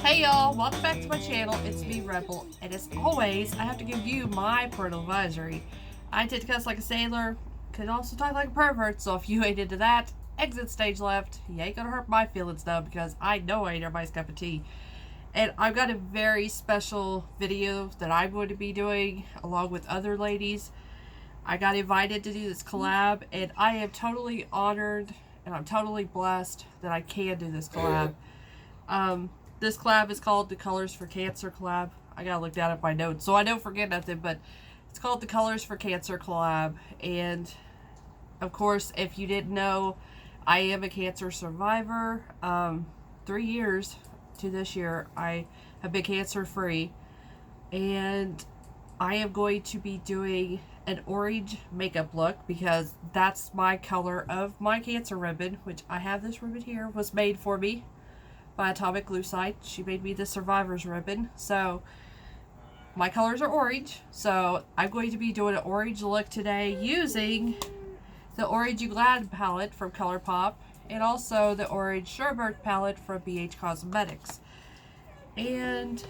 Hey y'all, welcome back to my channel. It's me, Rebel, and as always, I have to give you my parental advisory. I tend to cuss like a sailor, could also talk like a pervert, so if you ain't into that, exit stage left. You ain't gonna hurt my feelings though, because I know I ain't everybody's cup of tea. And I've got a very special video that I'm going to be doing along with other ladies. I got invited to do this collab, and I am totally honored and I'm totally blessed that I can do this collab. This collab is called the Colors for Cancer collab. I gotta look down at my notes so I don't forget nothing, but it's called the Colors for Cancer collab. And of course, if you didn't know, I am a cancer survivor. 3 years to this year, I have been cancer free, and I am going to be doing an orange makeup look because that's my color of my cancer ribbon, which I have. This ribbon here was made for me by Atomic Lucite. She made me the Survivor's ribbon. So my colors are orange. So I'm going to be doing an orange look today using the Orange You Glad palette from ColourPop and also the Orange Sherbert palette from BH Cosmetics. And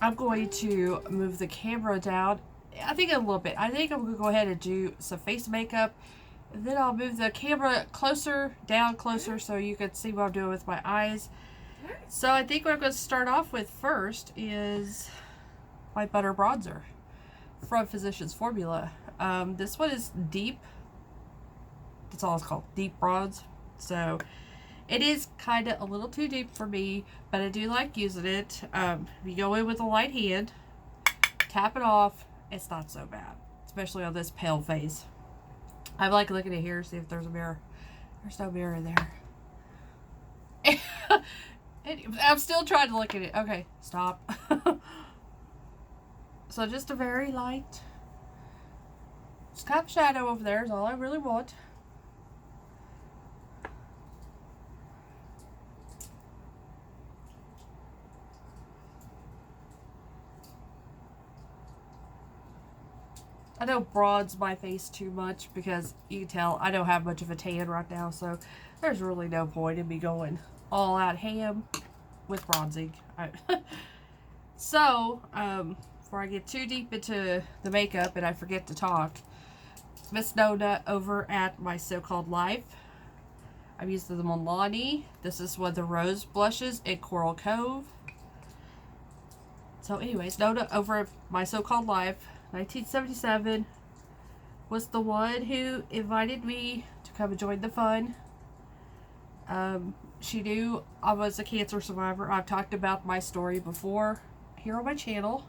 I'm going to move the camera down, I think a little bit. I think I'm going to go ahead and do some face makeup. And then I'll move the camera down closer so you can see what I'm doing with my eyes. So I think what I'm going to start off with first is my butter bronzer from Physicians Formula. This one is deep. That's all it's called, deep bronze. So it is kind of a little too deep for me, but I do like using it. You go in with a light hand, tap it off. It's not so bad, especially on this pale face. I like looking at here, see if there's a mirror. There's no mirror in there. I'm still trying to look at it. Okay, stop. So just a very light, just kind of shadow over there is all I really want. I don't bronze my face too much because you can tell I don't have much of a tan right now, so there's really no point in me going all out ham with bronzing. So, before I get too deep into the makeup and I forget to talk, Miss Nona over at My So-Called Life, I'm using them on Lonnie. This is one of the rose blushes in Coral Cove. So anyways, Nona over at My So-Called Life, 1977, was the one who invited me to come and join the fun. She knew I was a cancer survivor. I've talked about my story before here on my channel.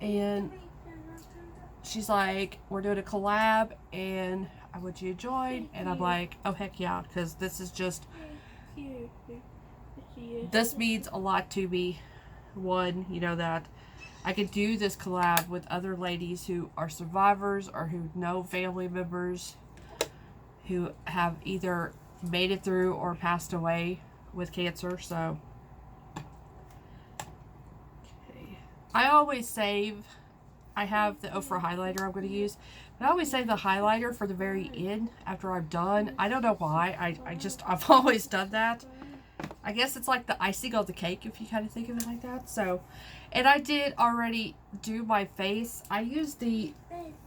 And she's like, we're doing a collab and I want you to join. And I'm like, oh heck yeah, because this is just, this means a lot to me. One, you know, that I could do this collab with other ladies who are survivors or who know family members who have either made it through or passed away with cancer. So okay. I always save, I have the Ofra highlighter I'm going to use, but I always save the highlighter for the very end after I'm done. I don't know why. I've always done that. I guess it's like the icing on the cake if you kind of think of it like that. So, and I did already do my face. I used the,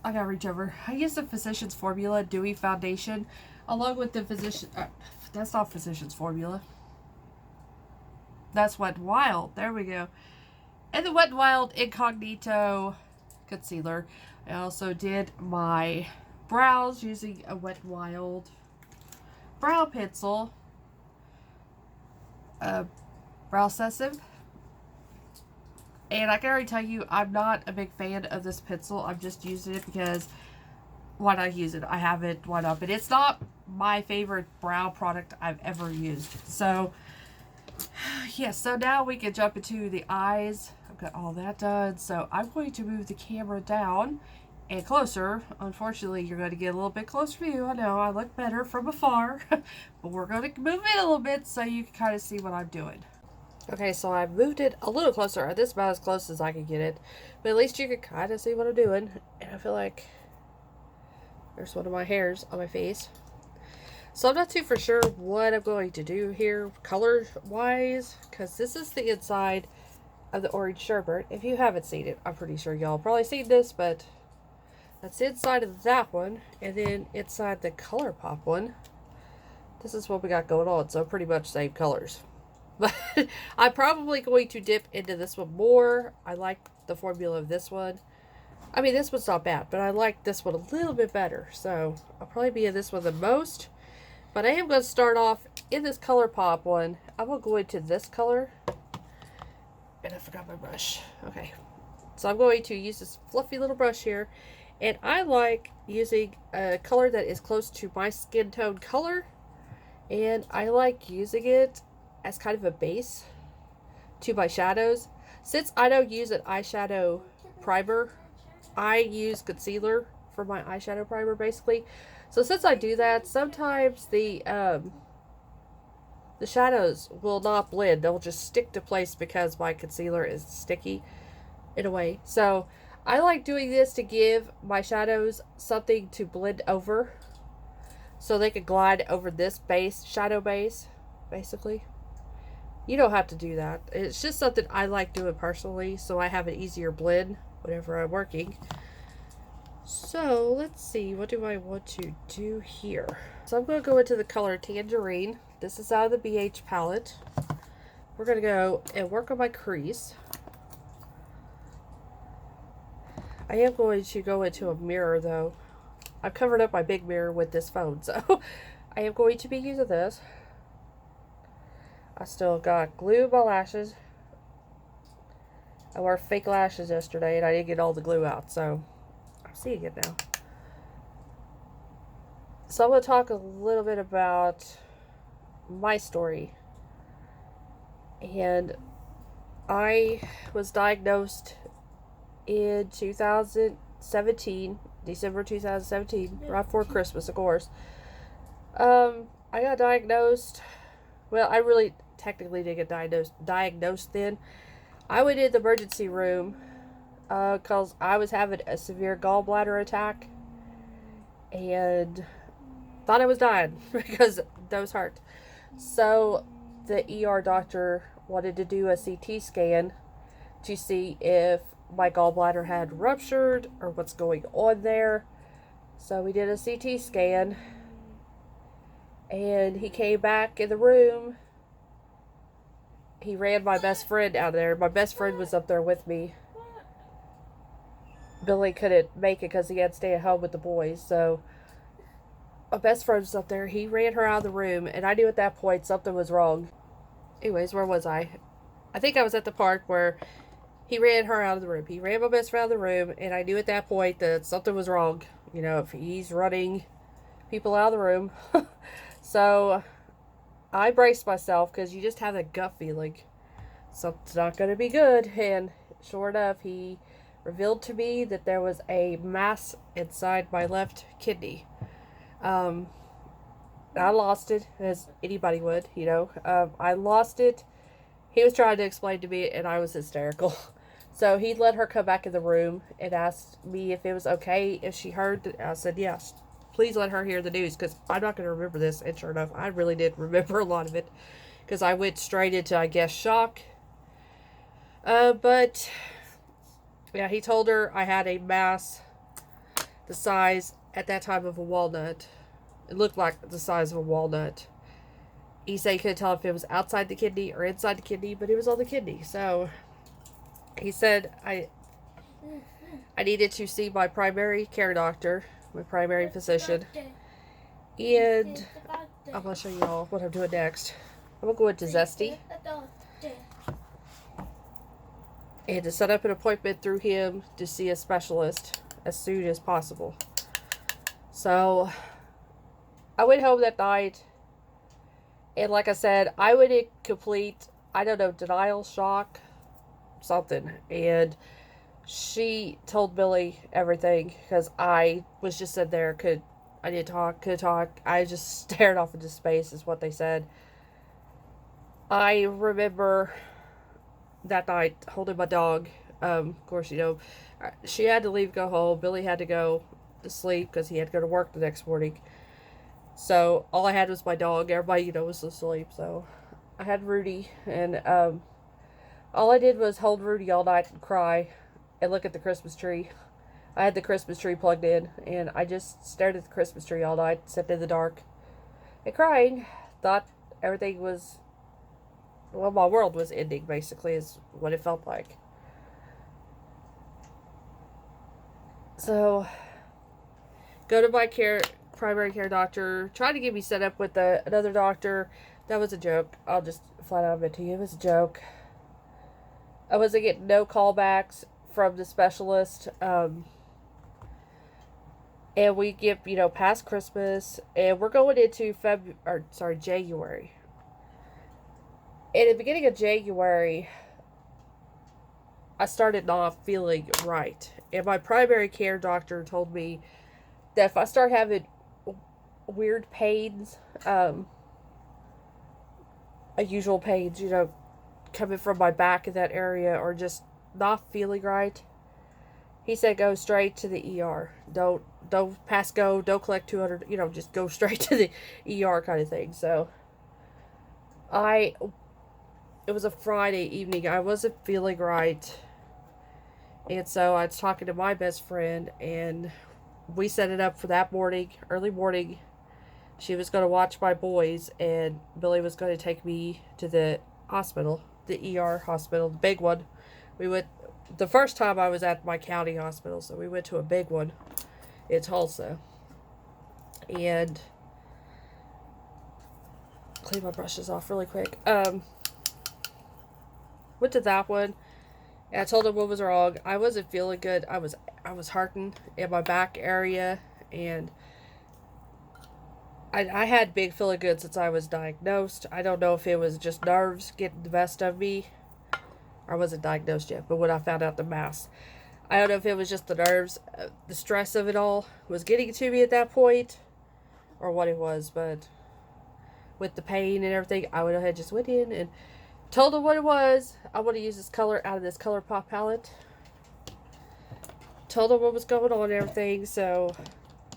I gotta reach over. I used the Physicians Formula Dewy Foundation along with the that's not Physicians Formula. That's Wet n Wild. There we go. And the Wet n Wild Incognito Concealer. I also did my brows using a Wet n Wild brow pencil. Brow Sessive. And I can already tell you, I'm not a big fan of this pencil. I'm just using it because why not use it? I have it, why not? But it's not my favorite brow product I've ever used. So, yes, so now we can jump into the eyes. I've got all that done. So I'm going to move the camera down and closer. Unfortunately, you're going to get a little bit closer view. I know I look better from afar, but we're going to move it a little bit so you can kind of see what I'm doing. Okay, so I moved it a little closer. This is about as close as I can get it, but at least you can kind of see what I'm doing. And I feel like there's one of my hairs on my face. So I'm not too for sure what I'm going to do here color-wise, because this is the inside of the orange sherbet. If you haven't seen it, I'm pretty sure y'all probably seen this, but that's the inside of that one. And then inside the ColourPop one, this is what we got going on. So pretty much same colors. But I'm probably going to dip into this one more. I like the formula of this one. I mean, this one's not bad, but I like this one a little bit better. So I'll probably be in this one the most. But I am going to start off in this ColourPop one. I'm going to go into this color. And I forgot my brush. Okay. So I'm going to use this fluffy little brush here. And I like using a color that is close to my skin tone color. And I like using it as kind of a base to my shadows. Since I don't use an eyeshadow primer, I use concealer for my eyeshadow primer basically. So since I do that, sometimes the shadows will not blend. They'll just stick to place because my concealer is sticky in a way. So I like doing this to give my shadows something to blend over, so they can glide over this base, shadow base, basically. You don't have to do that. It's just something I like doing personally, so I have an easier blend whenever I'm working. So let's see, what do I want to do here? So I'm going to go into the color Tangerine. This is out of the BH palette. We're going to go and work on my crease. I am going to go into a mirror though. I've covered up my big mirror with this phone, so I am going to be using this. I still got glue in my lashes. I wore fake lashes yesterday and I didn't get all the glue out, so I'm seeing it now. So I'm going to talk a little bit about my story. And I was diagnosed in 2017, December 2017, right before Christmas, of course. I got diagnosed. Well, I really technically didn't get diagnosed then. I went in the emergency room because I was having a severe gallbladder attack and thought I was dying because those hurt. So the ER doctor wanted to do a CT scan to see if my gallbladder had ruptured or what's going on there. So we did a CT scan. And he came back in the room. He ran my best friend out of there. My best friend was up there with me. Billy couldn't make it because he had to stay at home with the boys. So my best friend was up there. He ran her out of the room. And I knew at that point something was wrong. Anyways, where was I? I think I was at the part where he ran her out of the room. He ran my best friend out of the room. And I knew at that point that something was wrong. You know, if he's running people out of the room. So I braced myself because you just have a gut feeling something's not going to be good. And sure enough, he revealed to me that there was a mass inside my left kidney. I lost it, as anybody would, you know. I lost it. He was trying to explain to me, and I was hysterical. So he let her come back in the room and asked me if it was okay if she heard. I said yes. Please let her hear the news because I'm not going to remember this. And sure enough, I really did remember a lot of it because I went straight into, I guess, shock. But yeah, he told her I had a mass the size at that time of a walnut. It looked like the size of a walnut. He said he couldn't tell if it was outside the kidney or inside the kidney, but it was on the kidney. So he said I needed to see my primary care doctor, my primary physician, and I'm going to show you all what I'm doing next. I'm going to go into Zesty and to set up an appointment through him to see a specialist as soon as possible. So I went home that night, and like I said, I went in complete, I don't know, denial, shock, something, and she told Billy everything because I was just sitting there, couldn't talk. I just stared off into space is what they said. I remember that night holding my dog. Of course, you know, she had to leave, go home. Billy had to go to sleep because he had to go to work the next morning. So all I had was my dog. Everybody, was asleep. So I had Rudy, and all I did was hold Rudy all night and cry and look at the Christmas tree. I had the Christmas tree plugged in, and I just stared at the Christmas tree all night, sat in the dark, and crying. Thought everything was, well, my world was ending, basically, is what it felt like. So, go to my primary care doctor, tried to get me set up with another doctor. That was a joke. I'll just flat out admit to you, it was a joke. I wasn't getting no callbacks from the specialist. And we get, past Christmas, and we're going into January. And at the beginning of January, I started not feeling right. And my primary care doctor told me that if I start having weird pains, unusual pains, coming from my back in that area, or just not feeling right, he said go straight to the ER. Don't pass go, don't collect 200, just go straight to the ER kind of thing. So it was a Friday evening. I wasn't feeling right. And so I was talking to my best friend, and we set it up for that morning, early morning. She was going to watch my boys, and Billy was going to take me to the hospital, the ER hospital, the big one. We went, the first time I was at my county hospital, so we went to a big one in Tulsa. And clean my brushes off really quick. Went to that one, and I told him what was wrong. I wasn't feeling good. I was hurting in my back area, and I had big feeling good since I was diagnosed. I don't know if it was just nerves getting the best of me. I wasn't diagnosed yet, but when I found out the mass, I don't know if it was just the nerves, the stress of it all was getting to me at that point, or what it was. But with the pain and everything, I went ahead, just went in and told him what it was. I want to use this color out of this ColourPop palette. Told him what was going on and everything. So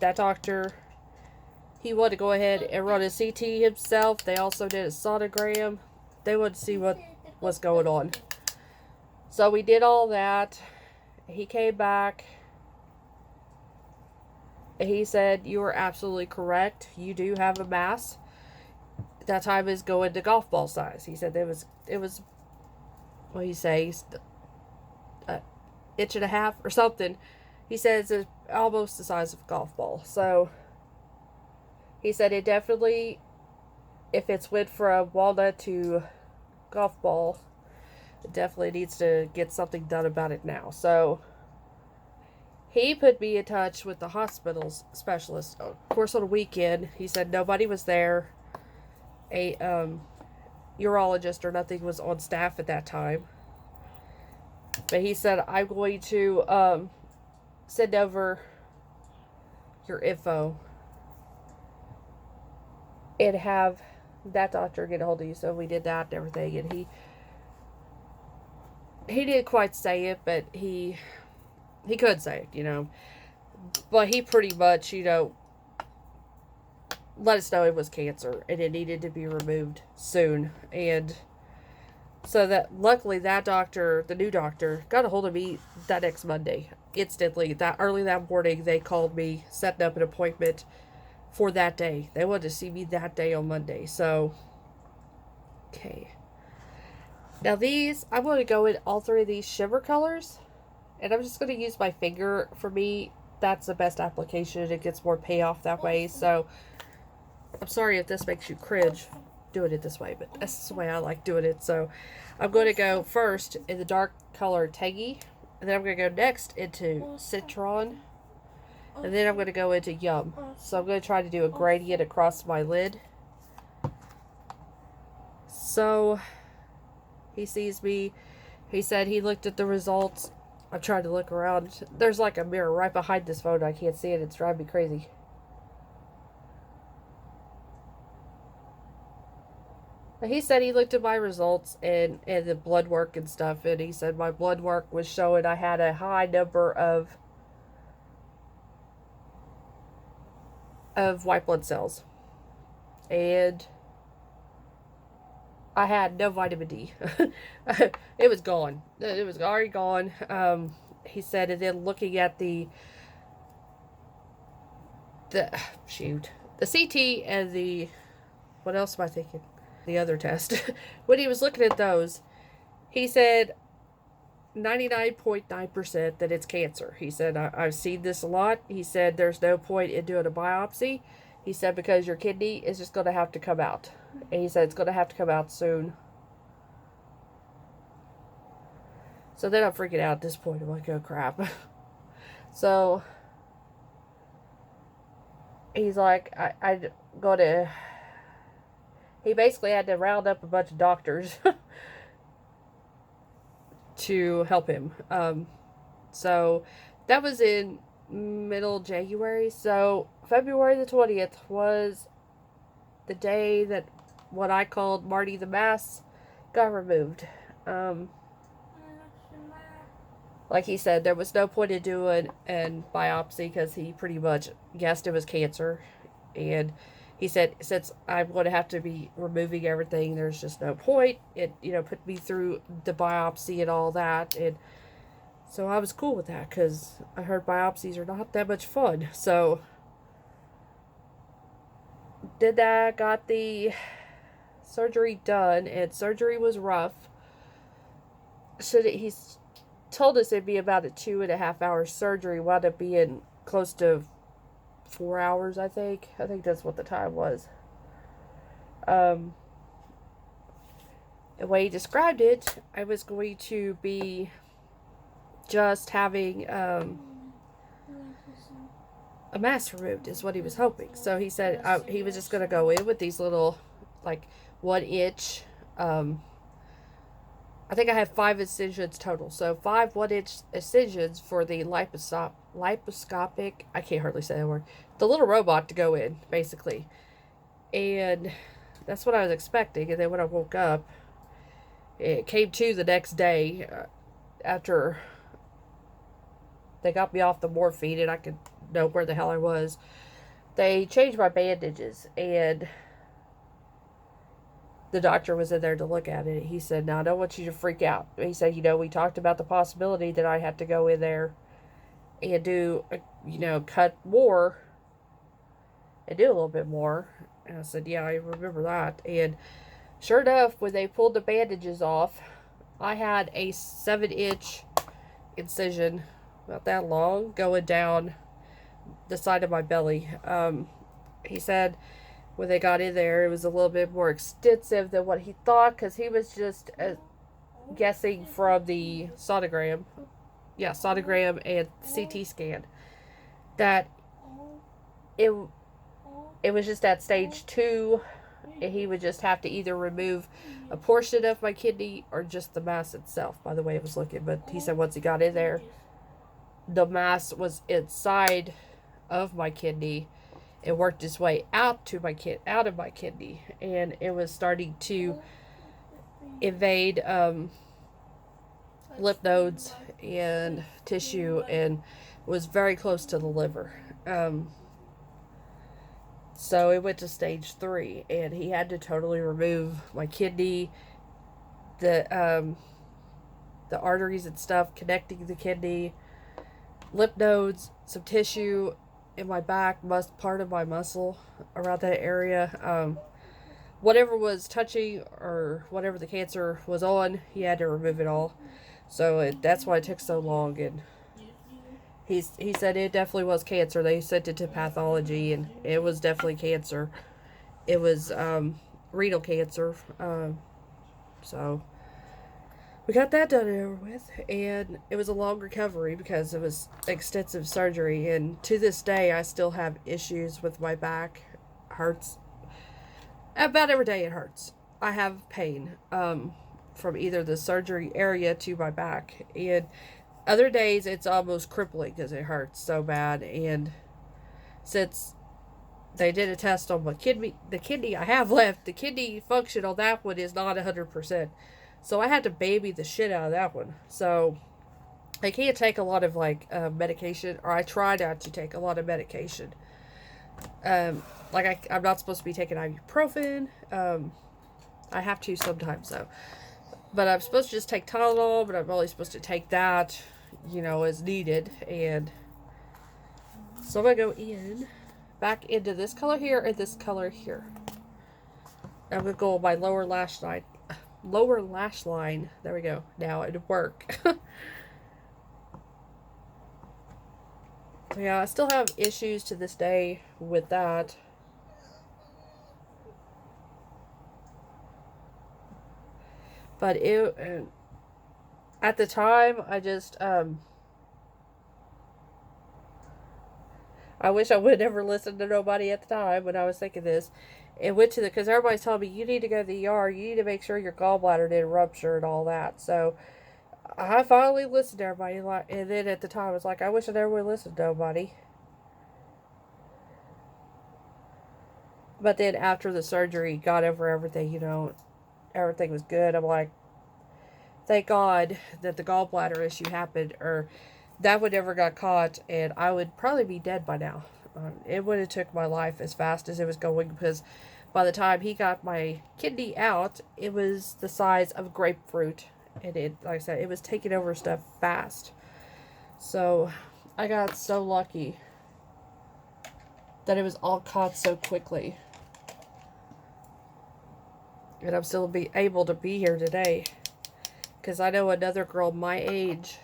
that doctor, he wanted to go ahead and run a CT himself. They also did a sonogram. They wanted to see what was going on. So we did all that. He came back. He said, you are absolutely correct. You do have a mass. That time is going to golf ball size. He said it was what do you say, an inch and a half or something. He said it's almost the size of a golf ball. So he said it definitely, if it's went from walnut to golf ball, it definitely needs to get something done about it now. So he put me in touch with the hospital's specialist. Of course, on a weekend, he said nobody was there. A urologist or nothing was on staff at that time. But he said, I'm going to send over your info and have that doctor get a hold of you. So we did that and everything, and he didn't quite say it, but he could say it, but he pretty much, let us know it was cancer and it needed to be removed soon. And so that luckily that doctor, the new doctor, got a hold of me that next Monday instantly. That early that morning, they called me, setting up an appointment for that day. They wanted to see me that day on Monday. So okay, now these, I'm going to go in all three of these shimmer colors, and I'm just going to use my finger. For me, that's the best application. It gets more payoff that way. So I'm sorry if this makes you cringe doing it this way, but that's the way I like doing it. So I'm going to go first in the dark color Tangy, and then I'm going to go next into Citron, and then I'm going to go into Yum. So I'm going to try to do a gradient across my lid. So he sees me. He said he looked at the results. I'm trying to look around. There's like a mirror right behind this phone. I can't see it. It's driving me crazy. He said he looked at my results and the blood work and stuff, and he said my blood work was showing I had a high number of white blood cells. and I had no vitamin D. It was gone. It was already gone. He said, and then looking at the shoot, the CT and the, what else am I thinking? The other test. When he was looking at those, he said 99.9% that it's cancer. He said, I've seen this a lot. He said, there's no point in doing a biopsy. He said, because your kidney is just going to have to come out. And he said, it's going to have to come out soon. So then I'm freaking out at this point. I'm like, oh crap. So he's like, I go to, he basically had to round up a bunch of doctors to help him. So that was in middle January. So February the 20th was the day that what I called Marty the Mass got removed. Like he said, there was no point in doing a biopsy because he pretty much guessed it was cancer. And he said, since I'm going to have to be removing everything, there's just no point. It, put me through the biopsy and all that. And so I was cool with that because I heard biopsies are not that much fun. So did that, got the surgery done, and surgery was rough. So that he's told us it'd be about a 2.5 hour surgery. Wound up being close to 4 hours, I think. I think that's what the time was. The way he described it, I was going to be just having a mass removed is what he was hoping. So he said he was just going to go in with these little, like, 1 inch, I think I have 5 incisions total. So 5 1-inch incisions for the liposcopic, I can't hardly say that word, the little robot to go in, basically. And that's what I was expecting. And then when I woke up, it came to the next day after they got me off the morphine and I could know where the hell I was. They changed my bandages, and the doctor was in there to look at it. He said, "Now, I don't want you to freak out." He said, we talked about the possibility that I had to go in there and do, cut more and do a little bit more. And I said, yeah, I remember that. And sure enough, when they pulled the bandages off, I had a 7-inch incision, about that long, going down the side of my belly. He said when they got in there, it was a little bit more extensive than what he thought, because he was just guessing from the sonogram and CT scan that it was just at stage 2, and he would just have to either remove a portion of my kidney or just the mass itself, by the way it was looking. But he said once he got in there, the mass was inside of my kidney. It worked its way out of my kidney, and it was starting to invade lymph nodes and tissue, and was very close to the liver. So it went to stage 3, and he had to totally remove my kidney, the arteries and stuff connecting the kidney, lymph nodes, some tissue in my back, part of my muscle around that area. Whatever was touching or whatever the cancer was on, he had to remove it all. So that's why it took so long. And he said it definitely was cancer. They sent it to pathology, and it was definitely cancer. It was renal cancer. So we got that done and over with, and it was a long recovery because it was extensive surgery. And to this day, I still have issues with my back. Hurts. About every day it hurts. I have pain from either the surgery area to my back. And other days it's almost crippling because it hurts so bad. And since they did a test on my kidney, the kidney I have left, the kidney function on that one is not 100%. So I had to baby the shit out of that one. So I can't take a lot of medication, or I try not to take a lot of medication. I'm not supposed to be taking ibuprofen. I have to sometimes though. But I'm supposed to just take Tylenol, but I'm only supposed to take that, as needed. And so I'm going to go back into this color here and this color here. I'm going to go on my lower lash line. Lower lash line. There we go. Now it'll work. Yeah, I still have issues to this day with that. But at the time, I wish I would never listened to nobody at the time when I was thinking this. It went to because everybody's telling me, you need to go to the ER, you need to make sure your gallbladder didn't rupture and all that. So I finally listened to everybody, and then at the time I was like, I wish I never would listen to nobody. But then after the surgery, got over everything, everything was good. I'm like, thank God that the gallbladder issue happened, or that would never got caught, and I would probably be dead by now. It would have took my life as fast as it was going, because by the time he got my kidney out, it was the size of grapefruit, and like I said, it was taking over stuff fast. So I got so lucky that it was all caught so quickly, and I'm still able to be here today. Because I know another girl my age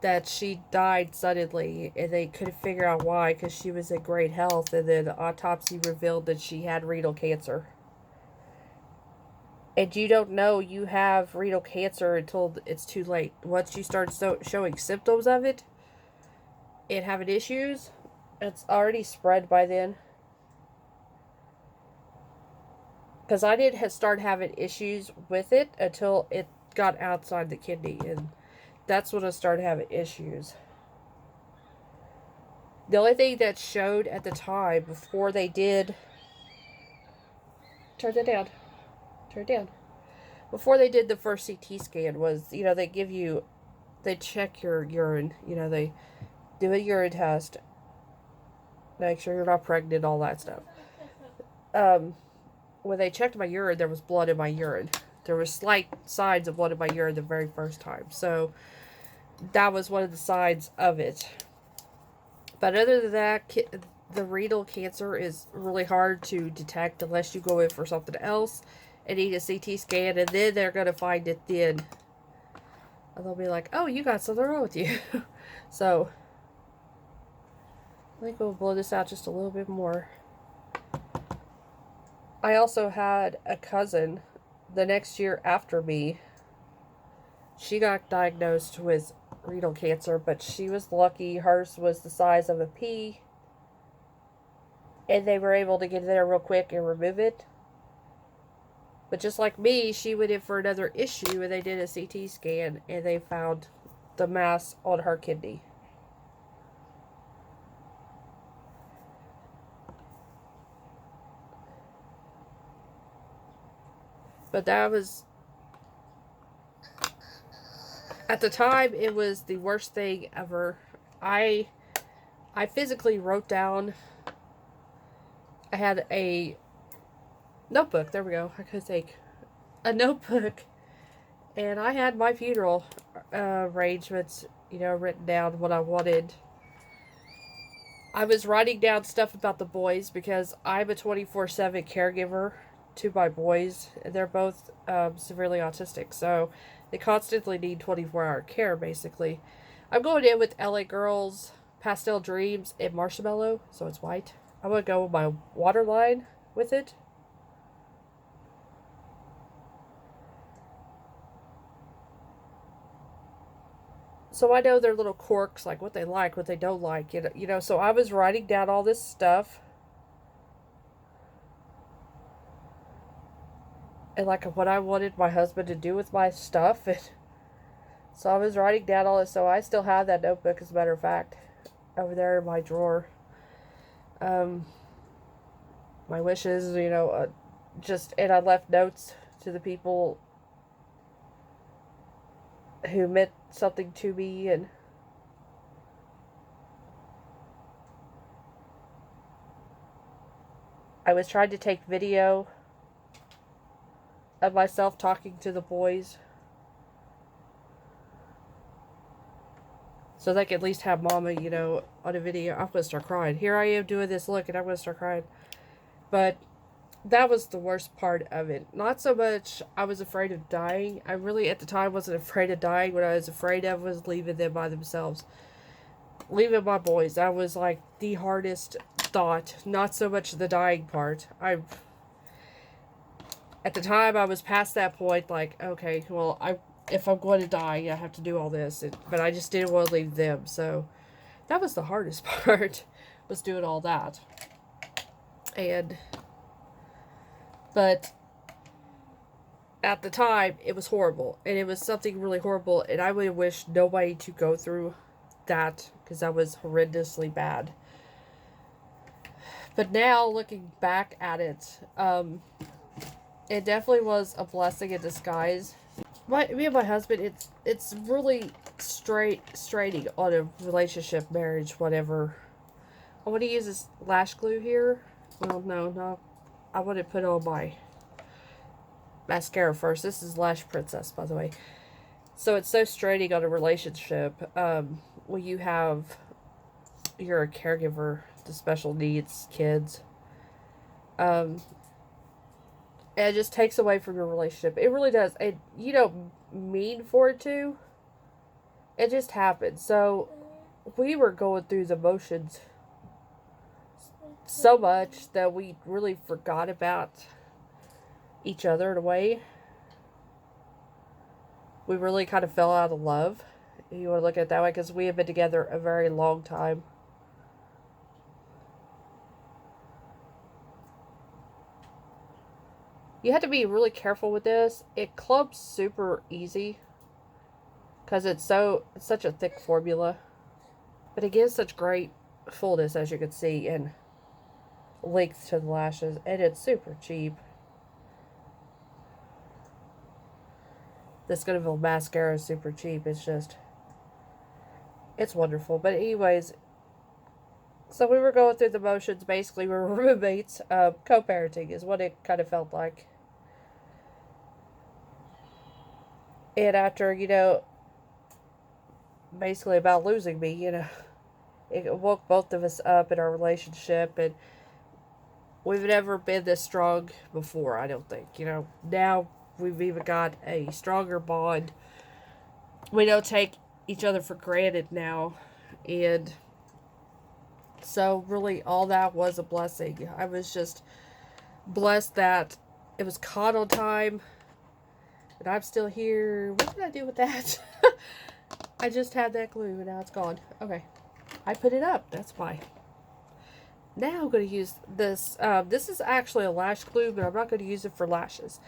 that she died suddenly, and they couldn't figure out why, because she was in great health, and then the autopsy revealed that she had renal cancer. And you don't know you have renal cancer until it's too late. Once you start showing symptoms of it and having issues, it's already spread by then. Because I didn't start having issues with it until it got outside the kidney, and that's when I started having issues. The only thing that showed at the time before they did... Turn it down. Turn it down. Before they did the first CT scan was, they check your urine. They do a urine test. Make sure you're not pregnant, all that stuff. When they checked my urine, there was blood in my urine. There were slight signs of blood in my urine the very first time. So that was one of the signs of it. But other than that, the renal cancer is really hard to detect unless you go in for something else and need a CT scan, and then they're going to find it then. And they'll be like, oh, you got something wrong with you. So I think we'll blow this out just a little bit more. I also had a cousin the next year after me. She got diagnosed with renal cancer, but she was lucky. Hers was the size of a pea, and they were able to get there real quick and remove it. But just like me, she went in for another issue, and they did a CT scan, and they found the mass on her kidney. But that was... At the time, it was the worst thing ever. I physically wrote down... I had a notebook. There we go. I could think. A notebook. And I had my funeral arrangements, written down what I wanted. I was writing down stuff about the boys because I'm a 24/7 caregiver to my boys. And they're both severely autistic. So they constantly need 24-hour care, basically. I'm going in with LA Girls, Pastel Dreams, and Marshmallow. So it's white. I'm going to go with my waterline with it. So I know their little quirks, like what they like, what they don't like. So I was writing down all this stuff. And like what I wanted my husband to do with my stuff. And so I was writing down all this. So I still have that notebook, as a matter of fact, over there in my drawer. My wishes, and I left notes to the people who meant something to me, and I was trying to take video of myself talking to the boys so they could at least have mama, you know, on a video. I'm going to start crying. Here I am doing this look and I'm going to start crying. But that was the worst part of it. Not so much I was afraid of dying. I really at the time wasn't afraid of dying. What I was afraid of was leaving them by themselves. Leaving my boys. That was like the hardest thought. Not so much the dying part. At the time I was past that point, like, okay, well, if I'm going to die, I have to do all this. But I just didn't want to leave them. So that was the hardest part, was doing all that. But at the time, it was horrible. And it was something really horrible. And I would wish nobody to go through that, because that was horrendously bad. But now, looking back at it, it definitely was a blessing in disguise. Me and my husband, it's really straining on a relationship, marriage, whatever. I want to use this lash glue here. Well, no. I want to put on my mascara first. This is Lash Princess, by the way. So it's so straining on a relationship. When you're a caregiver to special needs kids. And it just takes away from your relationship. It really does. And you don't mean for it to. It just happens. So we were going through the motions so much that we really forgot about each other in a way. We really kind of fell out of love, if you want to look at it that way, because we have been together a very long time. You have to be really careful with this. It clumps super easy because it's such a thick formula, but it gives such great fullness, as you can see, and length to the lashes, and it's super cheap. This Gunaville mascara is super cheap. It's wonderful. But anyways, so we were going through the motions. Basically, we were roommates. Co-parenting is what it kind of felt like. And after, basically about losing me, it woke both of us up in our relationship, and we've never been this strong before, I don't think. Now we've even got a stronger bond. We don't take each other for granted now. And so really all that was a blessing. I was just blessed that it was caught on time. And I'm still here. What did I do with that? I just had that glue and now it's gone. Okay. I put it up. That's why. Now I'm going to use this. This is actually a lash glue, but I'm not going to use it for lashes.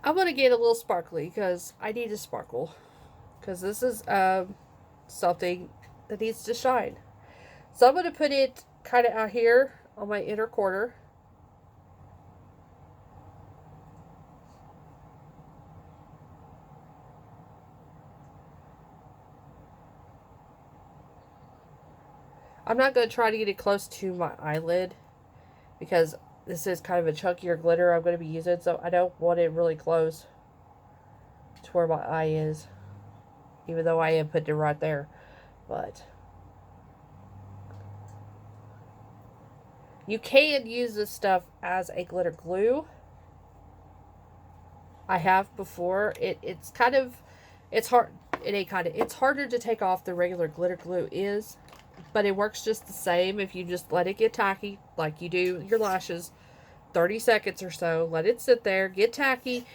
I'm going to get a little sparkly because I need to sparkle. Because this is something that needs to shine. So I'm going to put it kind of out here on my inner corner. I'm not going to try to get it close to my eyelid because this is kind of a chunkier glitter I'm going to be using, so I don't want it really close to where my eye is, even though I am putting it right there. But you can use this stuff as a glitter glue. I have before. It's harder to take off than regular glitter glue is. But it works just the same if you just let it get tacky, like you do your lashes, 30 seconds or so. Let it sit there, get tacky,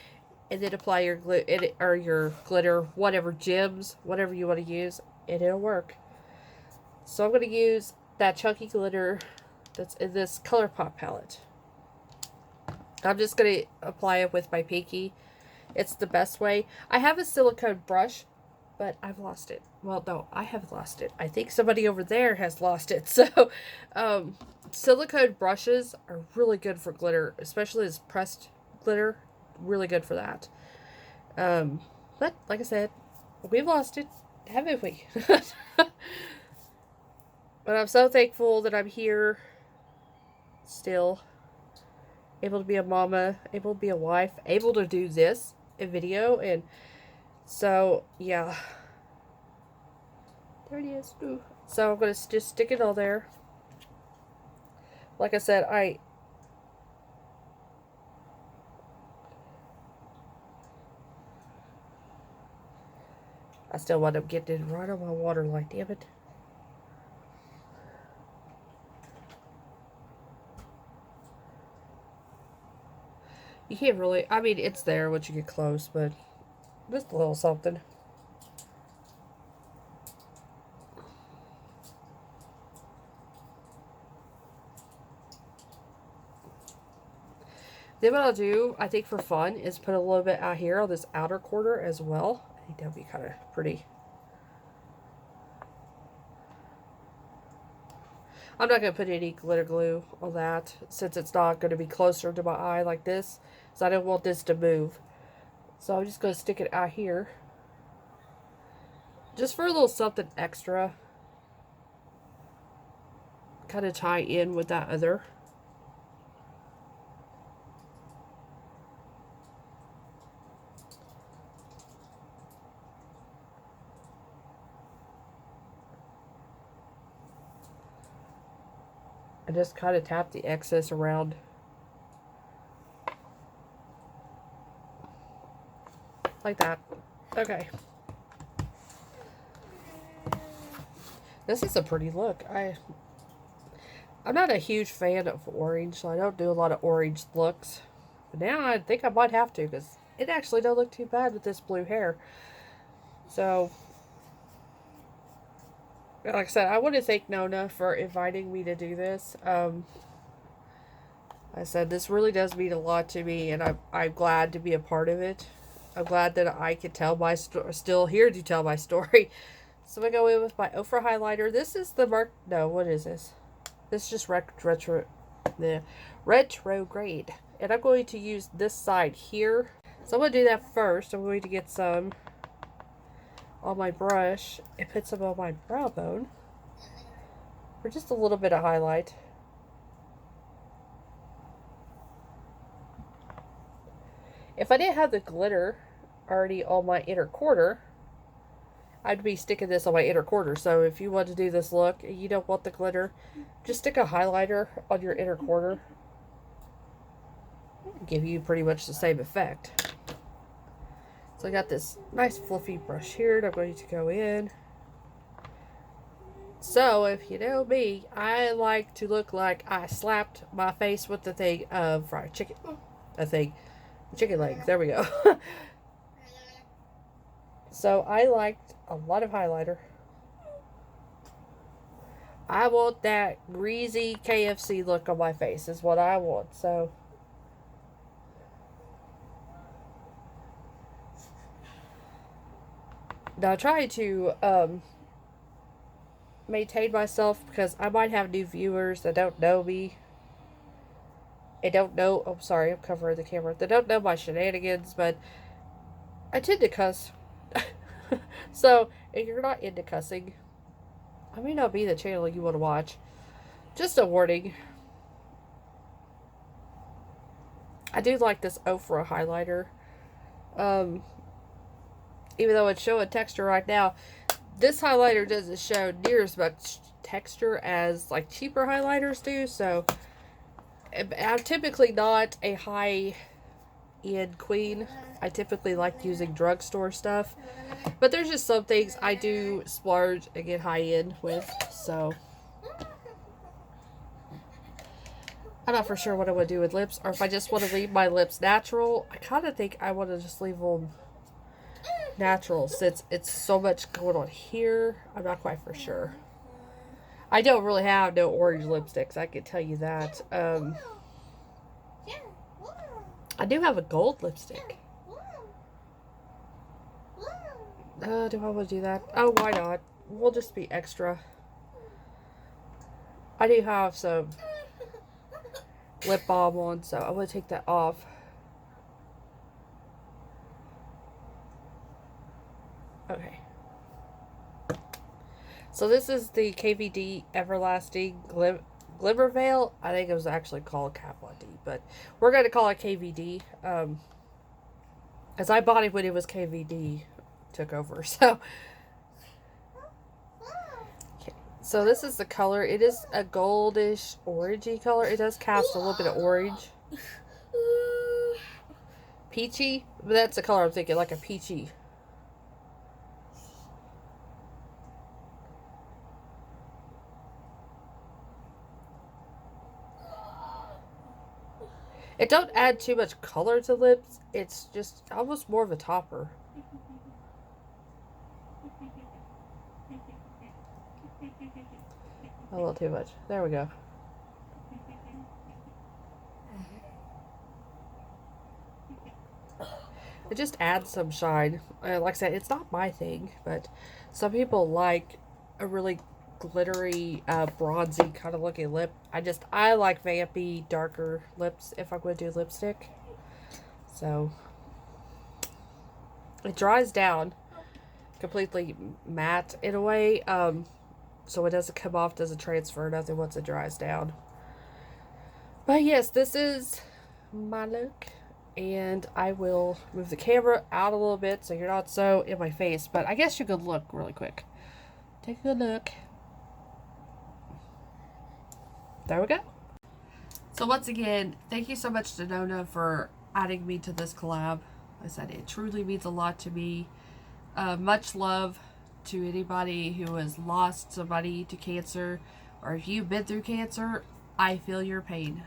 and then apply your glue or your glitter, whatever gems, whatever you want to use, and it'll work. So I'm going to use that chunky glitter that's in this ColourPop palette. I'm just going to apply it with my pinky. It's the best way. I have a silicone brush, but I've lost it. Well, no, I have lost it. I think somebody over there has lost it. So, silicone brushes are really good for glitter, especially as pressed glitter. Really good for that. But, like I said, we've lost it, haven't we? But I'm so thankful that I'm here still. able to be a mama, able to be a wife, able to do this in video. And so, yeah. There it is. Ooh. So I'm going to just stick it all there. Like I said, I still want to get it right on my waterline, damn it. You can't really, I mean, it's there once you get close, but just a little something. Then what I'll do, I think for fun, is put a little bit out here on this outer corner as well. I think that would be kind of pretty. I'm not going to put any glitter glue on that since it's not going to be closer to my eye like this. So I don't want this to move. So I'm just going to stick it out here. Just for a little something extra. Kind of tie in with that other. And just kind of tap the excess around. Like that. Okay. This is a pretty look. I'm not a huge fan of orange, so I don't do a lot of orange looks. But now I think I might have to, because it actually don't look too bad with this blue hair. So, like I said, I want to thank Nona for inviting me to do this. I said, this really does mean a lot to me, and I'm glad to be a part of it. I'm glad that I could tell my story, still here to tell my story. So I go in with my Ofra highlighter. This is the no, what is this? This is just retrograde. And I'm going to use this side here. So I'm going to do that first. I'm going to get some on my brush and put some on my brow bone for just a little bit of highlight. If I didn't have the glitter already on my inner quarter, I'd be sticking this on my inner quarter. So if you want to do this look and you don't want the glitter, just stick a highlighter on your inner quarter. It'll give you pretty much the same effect. So I got this nice fluffy brush here and I'm going to go in. So if you know me, I like to look like I slapped my face with the thing of fried chicken. Chicken legs. There we go. So I liked a lot of highlighter. I want that greasy KFC look on my face is what I want. So now I try to maintain myself because I might have new viewers that don't know me. They don't know, oh sorry, I'm covering the camera. They don't know my shenanigans, but I tend to cuss. So, if you're not into cussing, I may not be the channel you want to watch. Just a warning. I do like this Ofra highlighter. Even though it's showing texture right now, this highlighter doesn't show near as much texture as like cheaper highlighters do. So, I'm typically not a high-end queen. I typically like using drugstore stuff. But there's just some things I do splurge and get high-end with. So, I'm not for sure what I want to do with lips. Or if I just want to leave my lips natural. I kind of think I want to just leave them natural since it's so much going on here. I'm not quite for sure. I don't really have no orange lipsticks. I can tell you that. I do have a gold lipstick. Do I want to do that? Oh, why not? We'll just be extra. I do have some lip balm on, so I'm going to take that off. Okay. So this is the KVD Everlasting Glimmer Veil, I think it was actually called Kat D, but we're going to call it KVD. As I bought it when it was KVD took over. So, okay. So this is the color. It is a goldish orangey color. It does cast a little bit of orange. Peachy, but that's the color I'm thinking, like a peachy. It don't add too much color to lips. It's just almost more of a topper. A little too much. There we go. It just adds some shine. Like I said, it's not my thing, but some people like a really glittery, bronzy kind of looking lip. I like vampy, darker lips if I'm going to do lipstick. So, it dries down completely matte in a way. So it doesn't come off, doesn't transfer, nothing once it dries down. But yes, this is my look. And I will move the camera out a little bit so you're not so in my face. But I guess you could look really quick. Take a good look. There we go. So once again, thank you so much to Nona for adding me to this collab. Like I said, it truly means a lot to me. Much love to anybody who has lost somebody to cancer, or if you've been through cancer, I feel your pain.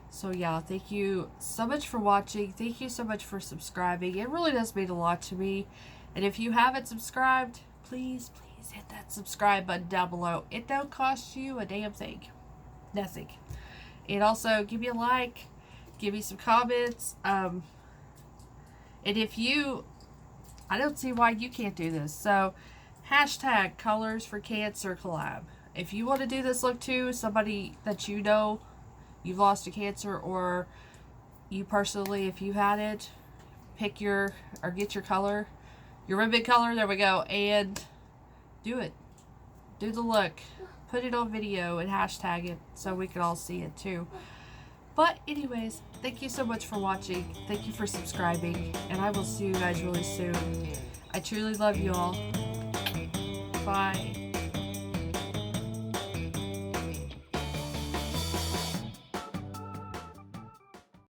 So yeah, thank you so much for watching. Thank you so much for subscribing. It really does mean a lot to me. And if you haven't subscribed, please hit that subscribe button down below. It don't cost you a damn thing. Nothing. And also, give me a like. Give me some comments. And if you... I don't see why you can't do this. So, hashtag Colors for Cancer collab. If you want to do this look too, somebody that you know you've lost to cancer, or you personally, if you had it, pick your, or get your color, your ribbon color, there we go, and do it. Do the look. Put it on video and hashtag it so we can all see it too. But anyways, thank you so much for watching. Thank you for subscribing, and I will see you guys really soon. I truly love you all. Bye.